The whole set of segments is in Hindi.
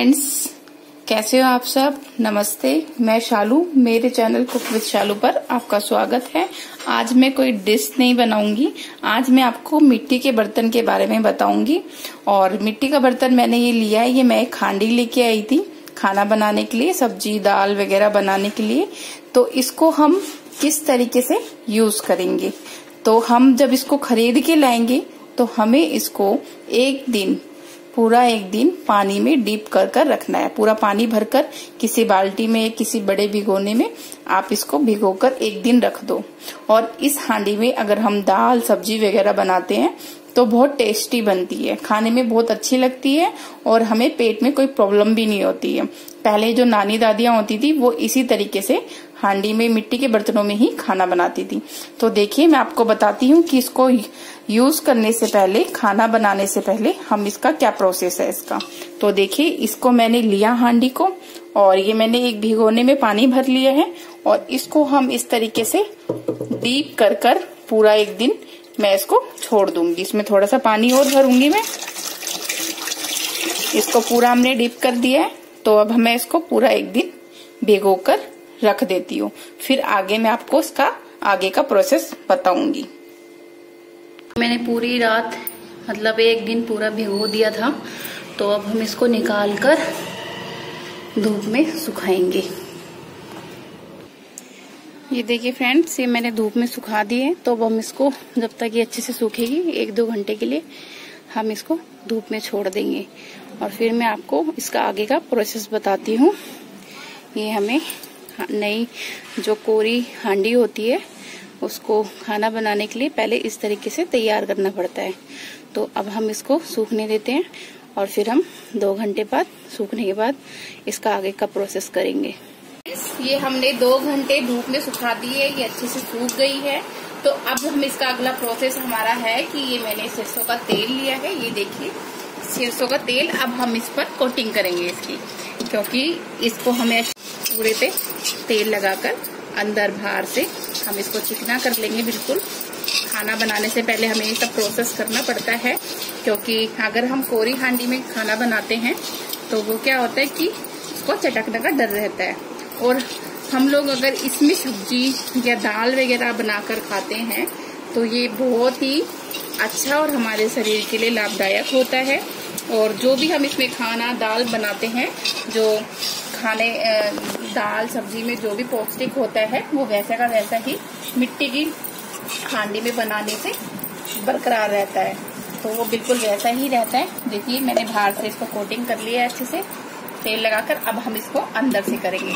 फ्रेंड्स, कैसे हो आप सब। नमस्ते, मैं शालू, मेरे चैनल कुक विद शालू पर आपका स्वागत है। आज मैं कोई डिश नहीं बनाऊंगी, आज मैं आपको मिट्टी के बर्तन के बारे में बताऊंगी। और मिट्टी का बर्तन मैंने ये लिया है, ये मैं एक हांडी लेके आई थी खाना बनाने के लिए, सब्जी दाल वगैरह बनाने के लिए। तो इसको हम किस तरीके से यूज करेंगे, तो हम जब इसको खरीद के लाएंगे तो हमें इसको पूरा एक दिन पानी में डीप कर रखना है। पूरा पानी भरकर किसी बाल्टी में, किसी बड़े भिगोने में आप इसको भिगोकर एक दिन रख दो। और इस हांडी में अगर हम दाल सब्जी वगैरह बनाते हैं तो बहुत टेस्टी बनती है, खाने में बहुत अच्छी लगती है और हमें पेट में कोई प्रॉब्लम भी नहीं होती है। पहले जो नानी दादियां होती थी वो इसी तरीके से हांडी में, मिट्टी के बर्तनों में ही खाना बनाती थी। तो देखिए, मैं आपको बताती हूँ कि इसको यूज करने से पहले, खाना बनाने से पहले हम इसका क्या प्रोसेस है इसका। तो देखिए, इसको मैंने लिया हांडी को और ये मैंने एक भिगोने में पानी भर लिया है और इसको हम इस तरीके से डीप कर पूरा एक दिन मैं इसको छोड़ दूंगी। इसमें थोड़ा सा पानी और भरूंगी मैं। इसको पूरा हमने डीप कर दिया है, तो अब मैं इसको पूरा एक दिन भिगोकर रख देती हूँ। फिर आगे मैं आपको इसका आगे का प्रोसेस बताऊंगी। मैंने पूरी रात, मतलब एक दिन पूरा भिगो दिया था, तो अब हम इसको निकाल कर धूप में सुखाएंगे। ये देखिए फ्रेंड्स, ये मैंने धूप में सुखा दी है। तो अब हम इसको, जब तक ये अच्छे से सूखेगी, 1-2 घंटे के लिए हम इसको धूप में छोड़ देंगे और फिर मैं आपको इसका आगे का प्रोसेस बताती हूँ। ये हमें नई जो कोरी हांडी होती है उसको खाना बनाने के लिए पहले इस तरीके से तैयार करना पड़ता है। तो अब हम इसको सूखने देते हैं और फिर हम 2 घंटे बाद, सूखने के बाद इसका आगे का प्रोसेस करेंगे। ये हमने 2 घंटे धूप में सुखा दी है, ये अच्छे से सूख गई है। तो अब हम इसका अगला प्रोसेस हमारा है कि ये मैंने सरसों का तेल लिया है, ये देखिए सरसों का तेल। अब हम इस पर कोटिंग करेंगे इसकी, क्योंकि इसको हमें पूरे पे तेल लगाकर अंदर बाहर से हम इसको चिकना कर लेंगे बिल्कुल। खाना बनाने से पहले हमें ये सब प्रोसेस करना पड़ता है, क्योंकि अगर हम कोरी हांडी में खाना बनाते हैं तो वो क्या होता है कि उसको चटकने का डर रहता है। और हम लोग अगर इसमें सब्जी या दाल वगैरह बनाकर खाते हैं तो ये बहुत ही अच्छा और हमारे शरीर के लिए लाभदायक होता है। और जो भी हम इसमें खाना दाल बनाते हैं, जो खाने दाल सब्जी में जो भी पौष्टिक होता है वो वैसा का वैसा ही मिट्टी की हांडी में बनाने से बरकरार रहता है। तो वो बिल्कुल वैसा ही रहता है। देखिए, मैंने बाहर से इसको कोटिंग कर लिया है अच्छे से तेल लगाकर। अब हम इसको अंदर से करेंगे।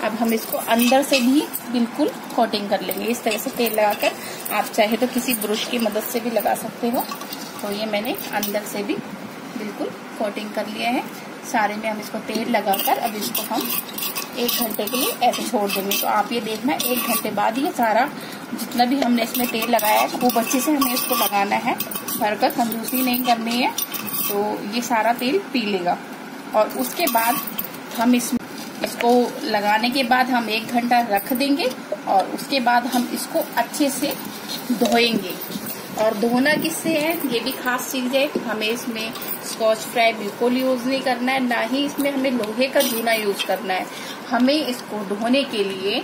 अब हम इसको अंदर से भी बिल्कुल कोटिंग कर लेंगे इस तरह से तेल लगाकर। आप चाहे तो किसी ब्रश की मदद से भी लगा सकते हो। तो ये मैंने अंदर से भी बिल्कुल कोटिंग कर लिया है सारे में। हम इसको तेल लगाकर अब इसको हम 1 घंटे के लिए ऐसे छोड़ देंगे। तो आप ये देखना, 1 घंटे बाद ये सारा जितना भी हमने इसमें तेल लगाया है खूब अच्छे से हमें इसको लगाना है, भरकर कंजूसी नहीं करनी है। तो ये सारा तेल पी लेगा और उसके बाद हम इसको लगाने के बाद हम 1 घंटा रख देंगे और उसके बाद हम इसको अच्छे से धोएंगे। और धोना किससे है, ये भी खास चीज है। हमें इसमें स्कॉच ब्राइट बिल्कुल यूज नहीं करना है, ना ही इसमें हमें लोहे का जूना यूज करना है। हमें इसको धोने के लिए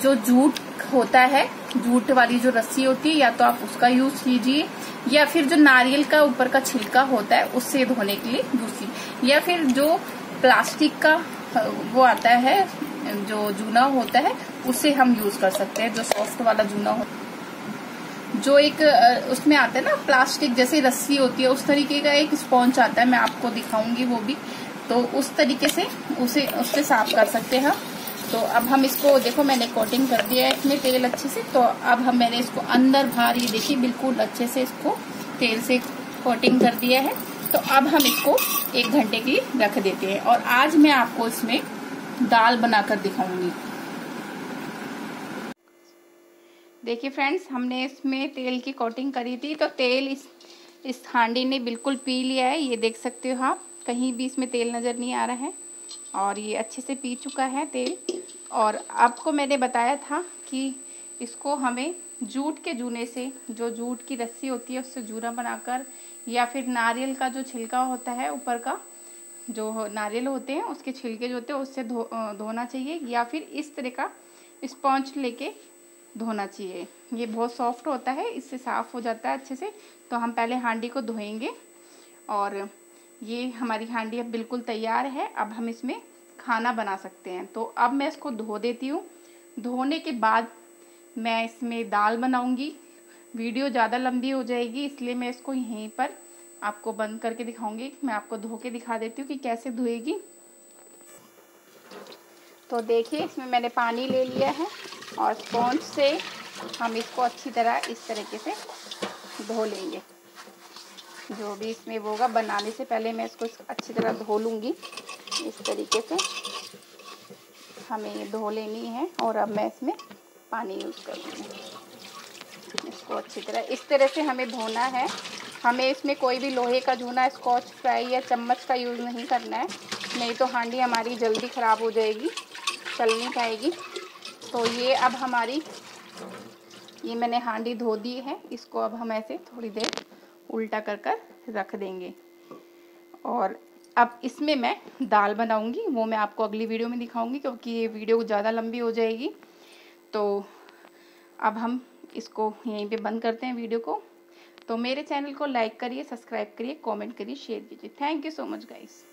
जो जूट होता है, जूट वाली जो रस्सी होती है, या तो आप उसका यूज कीजिए, या फिर जो नारियल का ऊपर का छिलका होता है उससे धोने के लिए दूसरी, या फिर जो प्लास्टिक का वो आता है जो जूना होता है उससे हम यूज कर सकते हैं। जो सॉफ्ट वाला जूना होता है, जो एक उसमें आता है ना प्लास्टिक जैसी रस्सी होती है, उस तरीके का एक स्पॉन्ज आता है, मैं आपको दिखाऊंगी वो भी। तो उस तरीके से उससे साफ कर सकते हैं। तो अब हम इसको, देखो मैंने कोटिंग कर दिया है इसमें तेल अच्छे से। तो अब मैंने इसको अंदर बाहर, ये देखिए बिल्कुल अच्छे से इसको तेल से कोटिंग कर दिया है। तो अब हम इसको 1 घंटे के लिए रख देते हैं। और आज मैं आपको इसमें दाल बनाकर दिखाऊंगी। देखिए फ्रेंड्स, हमने इसमें तेल की कोटिंग करी थी, तो तेल इस हांडी ने बिल्कुल पी लिया है। ये देख सकते हो आप, कहीं भी इसमें तेल नज़र नहीं आ रहा है और ये अच्छे से पी चुका है तेल। और आपको मैंने बताया था कि इसको हमें जूट के जूने से, जो जूट की रस्सी होती है उससे जूना बनाकर, या फिर नारियल का जो छिलका होता है ऊपर का, जो नारियल होते हैं उसके छिलके जो होते हैं उससे धोना चाहिए, या फिर इस तरह का स्पॉन्ज लेके धोना चाहिए। ये बहुत सॉफ्ट होता है, इससे साफ़ हो जाता है अच्छे से। तो हम पहले हांडी को धोएंगे और ये हमारी हांडी अब बिल्कुल तैयार है। अब हम इसमें खाना बना सकते हैं। तो अब मैं इसको धो देती हूँ। धोने के बाद मैं इसमें दाल बनाऊंगी। वीडियो ज़्यादा लंबी हो जाएगी, इसलिए मैं इसको यहीं पर आपको बंद करके दिखाऊंगी। मैं आपको धो के दिखा देती हूँ कि कैसे धोएगी। तो देखिए, इसमें मैंने पानी ले लिया है और स्पॉन्ज से हम इसको अच्छी तरह इस तरीके से धो लेंगे। जो भी इसमें वो होगा, बनाने से पहले मैं इसको अच्छी तरह धो लूँगी। इस तरीके से हमें ये धो लेनी है। और अब मैं इसमें पानी यूज़ करूँगी। इसको अच्छी तरह इस तरह से हमें धोना है। हमें इसमें कोई भी लोहे का जूना, स्कॉच फ्राई या चम्मच का यूज़ नहीं करना है, नहीं तो हांडी हमारी जल्दी ख़राब हो जाएगी, चल नहीं पाएगी। तो ये अब हमारी, ये मैंने हांडी धो दी है। इसको अब हम ऐसे थोड़ी देर उल्टा कर कर रख देंगे। और अब इसमें मैं दाल बनाऊंगी, वो मैं आपको अगली वीडियो में दिखाऊंगी, क्योंकि ये वीडियो ज़्यादा लंबी हो जाएगी। तो अब हम इसको यहीं पे बंद करते हैं वीडियो को। तो मेरे चैनल को लाइक करिए, सब्सक्राइब करिए, कमेंट करिए, शेयर कीजिए। Thank you so much guys.